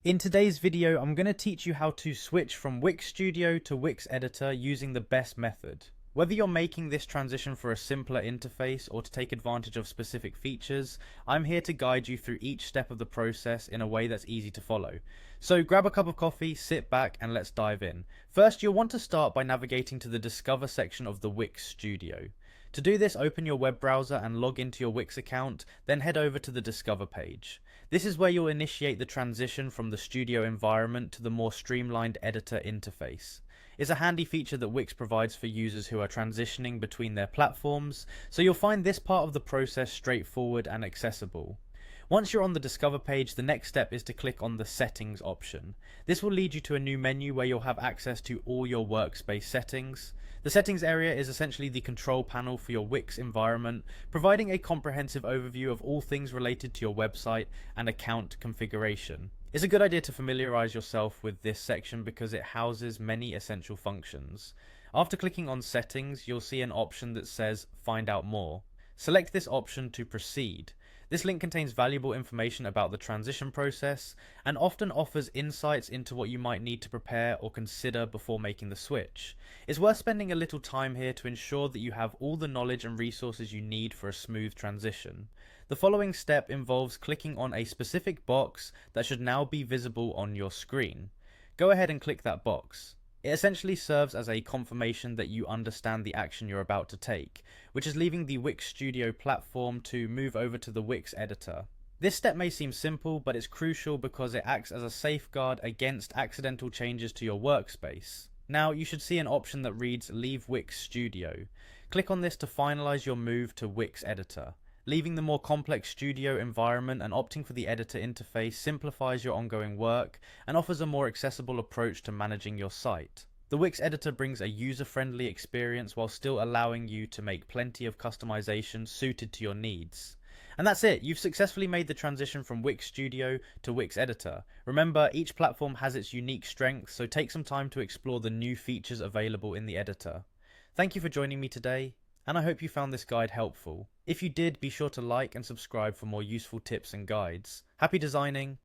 In today's video, I'm going to teach you how to switch from Wix Studio to Wix Editor using the best method. Whether you're making this transition for a simpler interface or to take advantage of specific features, I'm here to guide you through each step of the process in a way that's easy to follow. So grab a cup of coffee, sit back, and let's dive in. First, you'll want to start by navigating to the Discover section of the Wix Studio. To do this, open your web browser and log into your Wix account, then head over to the Discover page. This is where you'll initiate the transition from the Studio environment to the more streamlined editor interface. It's a handy feature that Wix provides for users who are transitioning between their platforms, so you'll find this part of the process straightforward and accessible. Once you're on the Discover page, the next step is to click on the Settings option. This will lead you to a new menu where you'll have access to all your workspace settings. The settings area is essentially the control panel for your Wix environment, providing a comprehensive overview of all things related to your website and account configuration. It's a good idea to familiarize yourself with this section because it houses many essential functions. After clicking on Settings, you'll see an option that says Find Out More. Select this option to proceed. This link contains valuable information about the transition process and often offers insights into what you might need to prepare or consider before making the switch. It's worth spending a little time here to ensure that you have all the knowledge and resources you need for a smooth transition. The following step involves clicking on a specific box that should now be visible on your screen. Go ahead and click that box. It essentially serves as a confirmation that you understand the action you're about to take, which is leaving the Wix Studio platform to move over to the Wix editor. This step may seem simple, but it's crucial because it acts as a safeguard against accidental changes to your workspace. Now, you should see an option that reads Leave Wix Studio. Click on this to finalize your move to Wix Editor. Leaving the more complex Studio environment and opting for the editor interface simplifies your ongoing work and offers a more accessible approach to managing your site. The Wix editor brings a user-friendly experience while still allowing you to make plenty of customization suited to your needs. And that's it, you've successfully made the transition from Wix Studio to Wix Editor. Remember, each platform has its unique strengths, so take some time to explore the new features available in the editor. Thank you for joining me today, and I hope you found this guide helpful. If you did, be sure to like and subscribe for more useful tips and guides. Happy designing,